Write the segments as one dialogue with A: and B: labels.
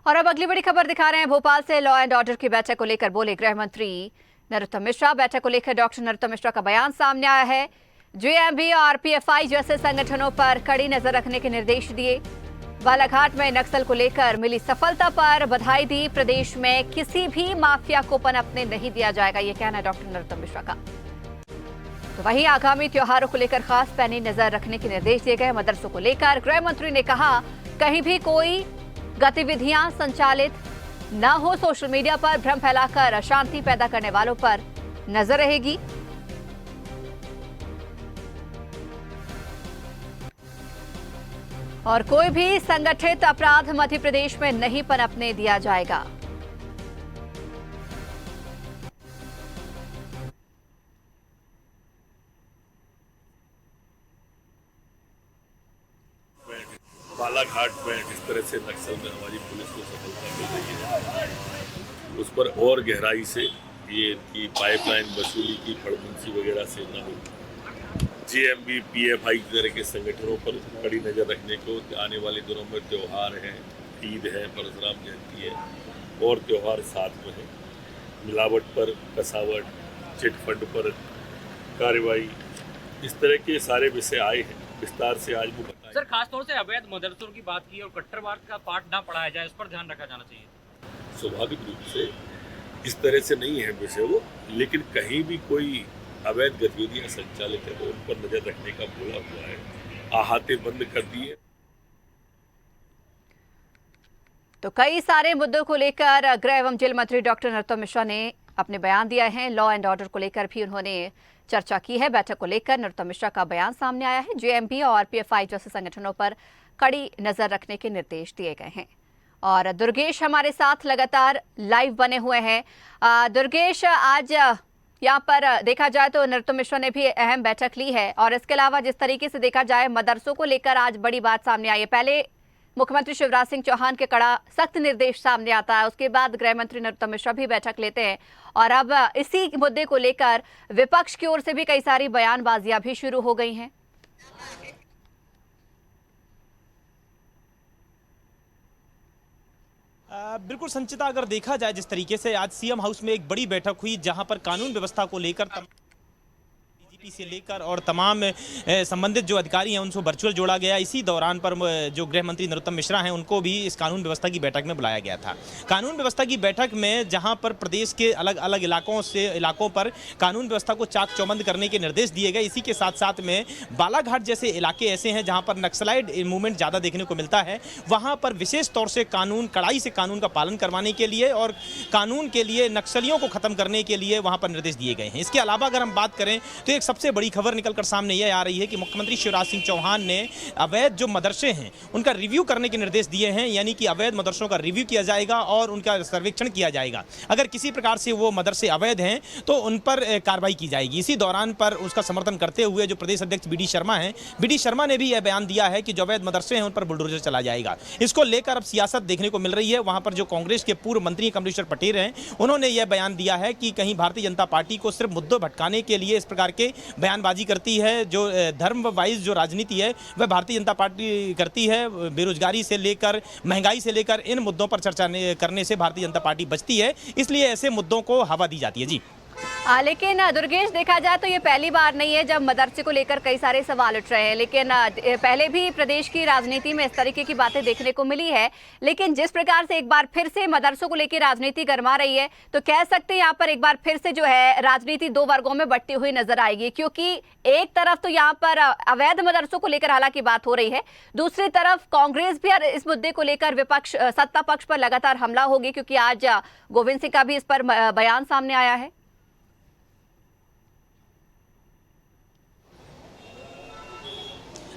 A: और अब अगली बड़ी खबर दिखा रहे हैं। भोपाल से लॉ एंड ऑर्डर की बैठक को लेकर बोले गृह मंत्री नरोत्तम मिश्रा। बैठक को लेकर डॉक्टर नरोत्तम मिश्रा का बयान सामने आया है। जेएमबी और पीएफआई जैसे संगठनों पर कड़ी नजर रखने के निर्देश दिए। बालाघाट में नक्सल को लेकर मिली सफलता पर बधाई दी। प्रदेश में किसी भी माफिया को पनपने नहीं दिया जाएगा, ये कहना है डॉक्टर नरोत्तम मिश्रा का। तो वहीं आगामी त्योहारों को लेकर खास पैनी नजर रखने के निर्देश दिए गए। मदरसों को लेकर गृह मंत्री ने कहा, कहीं भी कोई गतिविधियां संचालित न हो। सोशल मीडिया पर भ्रम फैलाकर अशांति पैदा करने वालों पर नजर रहेगी। और कोई भी संगठित अपराध मध्य प्रदेश में नहीं पनपने दिया जाएगा।
B: बालाघाट में जिस तरह से नक्सल में हमारी पुलिस को सफलता मिल रही है, उस पर और गहराई से ये की पाइपलाइन वसूली की फड़फुंसी वगैरह से न हो। जेएमबी पीएफआई तरह के संगठनों पर कड़ी नज़र रखने को, आने वाले दिनों में त्यौहार हैं, ईद है, परशुराम जयंती है और त्यौहार साथ में है। मिलावट पर कसावट, चिटफंड पर कार्रवाई, इस तरह के सारे विषय आए हैं। विस्तार से आज वो बताएं।
C: सर, खासतौर से अवैध मदरसों की बात की और कट्टरवाद का पाठ ना पढ़ाया जाए, इस पर ध्यान रखा जाना चाहिए।
B: स्वाभाविक रूप से इस तरह से नहीं है विषय वो, लेकिन कहीं भी कोई अवैध गतिविधियां संचालित है तो उन पर नजर रखने का बोला हुआ है। आहाते बंद कर दिए।
A: तो कई सारे मुद्दों को लेकर गृह एवं जेल मंत्री डॉक्टर नरोत्तम मिश्रा ने अपने बयान दिया है। लॉ एंड ऑर्डर को लेकर भी उन्होंने चर्चा की है। बैठक को लेकर नरोत्तम मिश्रा का बयान सामने आया है। जेएमबी और पीएफआई जैसे संगठनों पर कड़ी नजर रखने के निर्देश दिए गए हैं। और दुर्गेश हमारे साथ लगातार लाइव बने हुए हैं। दुर्गेश, आज यहाँ पर देखा जाए तो नरोत्तम मिश्रा ने भी अहम बैठक ली है और इसके अलावा जिस तरीके से देखा जाए मदरसों को लेकर आज बड़ी बात सामने आई है। पहले मुख्यमंत्री शिवराज सिंह चौहान के कड़ा सख्त निर्देश सामने आता है, उसके बाद गृह मंत्री नरोत्तम मिश्रा भी बैठक लेते हैं और अब इसी मुद्दे को लेकर विपक्ष की ओर से भी कई सारी बयानबाजियां भी शुरू हो गई हैं।
D: बिल्कुल संचिता, अगर देखा जाए जिस तरीके से आज सीएम हाउस में एक बड़ी बैठक हुई जहां पर कानून व्यवस्था को लेकर डीजीपी से लेकर और तमाम संबंधित जो अधिकारी हैं उनको वर्चुअल जोड़ा गया। इसी दौरान पर जो गृह मंत्री नरोत्तम मिश्रा हैं उनको भी इस कानून व्यवस्था की बैठक में बुलाया गया था। कानून व्यवस्था की बैठक में जहां पर प्रदेश के अलग अलग इलाकों पर कानून व्यवस्था को चाक चौबंद करने के निर्देश दिए गए। इसी के साथ साथ में बालाघाट जैसे इलाके ऐसे हैं जहां पर नक्सलाइट मूवमेंट ज़्यादा देखने को मिलता है, वहां पर विशेष तौर से कड़ाई से कानून का पालन करवाने के लिए और कानून के लिए नक्सलियों को खत्म करने के लिए वहां पर निर्देश दिए गए हैं। इसके अलावा अगर हम बात करें तो एक सबसे बड़ी खबर निकलकर सामने यह आ रही है कि मुख्यमंत्री शिवराज सिंह चौहान ने अवैध जो मदरसे हैं उनका रिव्यू करने के निर्देश दिए हैं, यानी कि अवैध मदरसों का रिव्यू किया जाएगा और उनका सर्वेक्षण किया जाएगा। अगर किसी प्रकार से वो मदरसे अवैध हैं तो उन पर कार्रवाई की जाएगी। इसी दौरान पर उसका समर्थन करते हुए जो प्रदेश अध्यक्ष बीडी शर्मा हैं, बीडी शर्मा ने भी यह बयान दिया है कि जो अवैध मदरसे हैं उन पर बुलडोजर चला जाएगा। इसको लेकर अब सियासत देखने को मिल रही है। वहां पर जो कांग्रेस के पूर्व मंत्री कमलेश्वर पटेल हैं, उन्होंने यह बयान दिया है कि कहीं भारतीय जनता पार्टी को सिर्फ मुद्दों भटकाने के लिए इस प्रकार के बयानबाजी करती है। जो धर्म वाइज जो राजनीति है वह भारतीय जनता पार्टी करती है। बेरोजगारी से लेकर महंगाई से लेकर इन मुद्दों पर चर्चा करने से भारतीय जनता पार्टी बचती है, इसलिए ऐसे मुद्दों को हवा दी जाती है। जी
A: लेकिन दुर्गेश, देखा जाए तो ये पहली बार नहीं है जब मदरसे को लेकर कई सारे सवाल उठ रहे हैं, लेकिन पहले भी प्रदेश की राजनीति में इस तरीके की बातें देखने को मिली है। लेकिन जिस प्रकार से एक बार फिर से मदरसों को लेकर राजनीति गरमा रही है, तो कह सकते हैं यहाँ पर एक बार फिर से जो है राजनीति दो वर्गों में बंटी हुई नजर आएगी। क्योंकि एक तरफ तो यहाँ पर अवैध मदरसों को लेकर हालांकि बात हो रही है, दूसरी तरफ कांग्रेस भी इस मुद्दे को लेकर विपक्ष सत्ता पक्ष पर लगातार हमला होगी, क्योंकि आज गोविंद सिंह का भी इस पर बयान सामने आया है।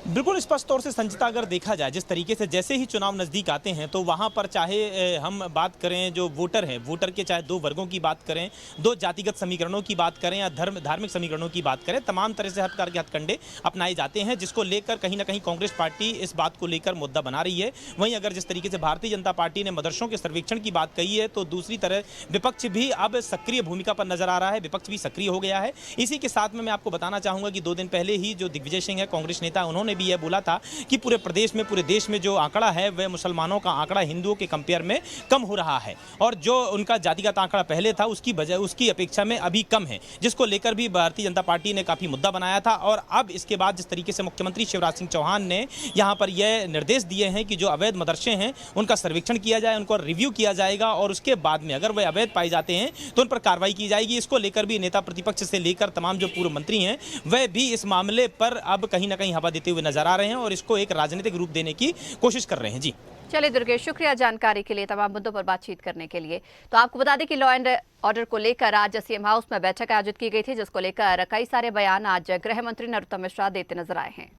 D: बिल्कुल स्पष्ट तौर से संचिता, अगर देखा जाए जिस तरीके से जैसे ही चुनाव नज़दीक आते हैं तो वहां पर चाहे हम बात करें जो वोटर हैं, वोटर के चाहे दो वर्गों की बात करें, दो जातिगत समीकरणों की बात करें या धार्मिक समीकरणों की बात करें, तमाम तरह से हर प्रकार के हथकंडे अपनाए जाते हैं, जिसको लेकर कहीं ना कहीं कांग्रेस पार्टी इस बात को लेकर मुद्दा बना रही है। वहीं अगर जिस तरीके से भारतीय जनता पार्टी ने मदरसों के सर्वेक्षण की बात कही है तो दूसरी तरह विपक्ष भी अब सक्रिय भूमिका पर नजर आ रहा है, विपक्ष भी सक्रिय हो गया है। इसी के साथ में मैं आपको बताना चाहूंगा कि 2 दिन पहले ही जो दिग्विजय सिंह है कांग्रेस नेता, उन्होंने भी यह बोला था कि पूरे प्रदेश में, पूरे देश में जो आंकड़ा है वह मुसलमानों का आंकड़ा हिंदुओं के कंपेयर में कम हो रहा है, और जो उनका जातिगत आंकड़ा पहले था उसकी बजाय, उसकी अपेक्षा में अभी कम है, जिसको लेकर भी भारतीय जनता पार्टी ने काफ़ी मुद्दा बनाया था। और अब इसके बाद जिस तरीके से मुख्यमंत्री शिवराज सिंह चौहान ने यहाँ पर यह निर्देश दिए हैं कि जो अवैध मदरसे हैं उनका सर्वेक्षण किया जाए, उनको रिव्यू किया जाएगा, और उसके बाद में अगर वे अवैध पाए जाते हैं तो उन पर कार्रवाई की जाएगी। इसको लेकर भी नेता प्रतिपक्ष से लेकर तमाम जो पूर्व मंत्री हैं वह भी इस मामले पर अब कहीं ना कहीं हवा देते हुए नजर आ रहे हैं और इसको एक राजनीतिक रूप देने की कोशिश कर रहे हैं। जी
A: चलिए दुर्गेश, शुक्रिया जानकारी के लिए, तमाम मुद्दों पर बातचीत करने के लिए। तो आपको बता दें कि लॉ एंड ऑर्डर को लेकर आज सीएम हाउस में बैठक आयोजित की गई थी, जिसको लेकर कई सारे बयान आज गृह मंत्री नरोत्तम मिश्रा देते नजर आए हैं।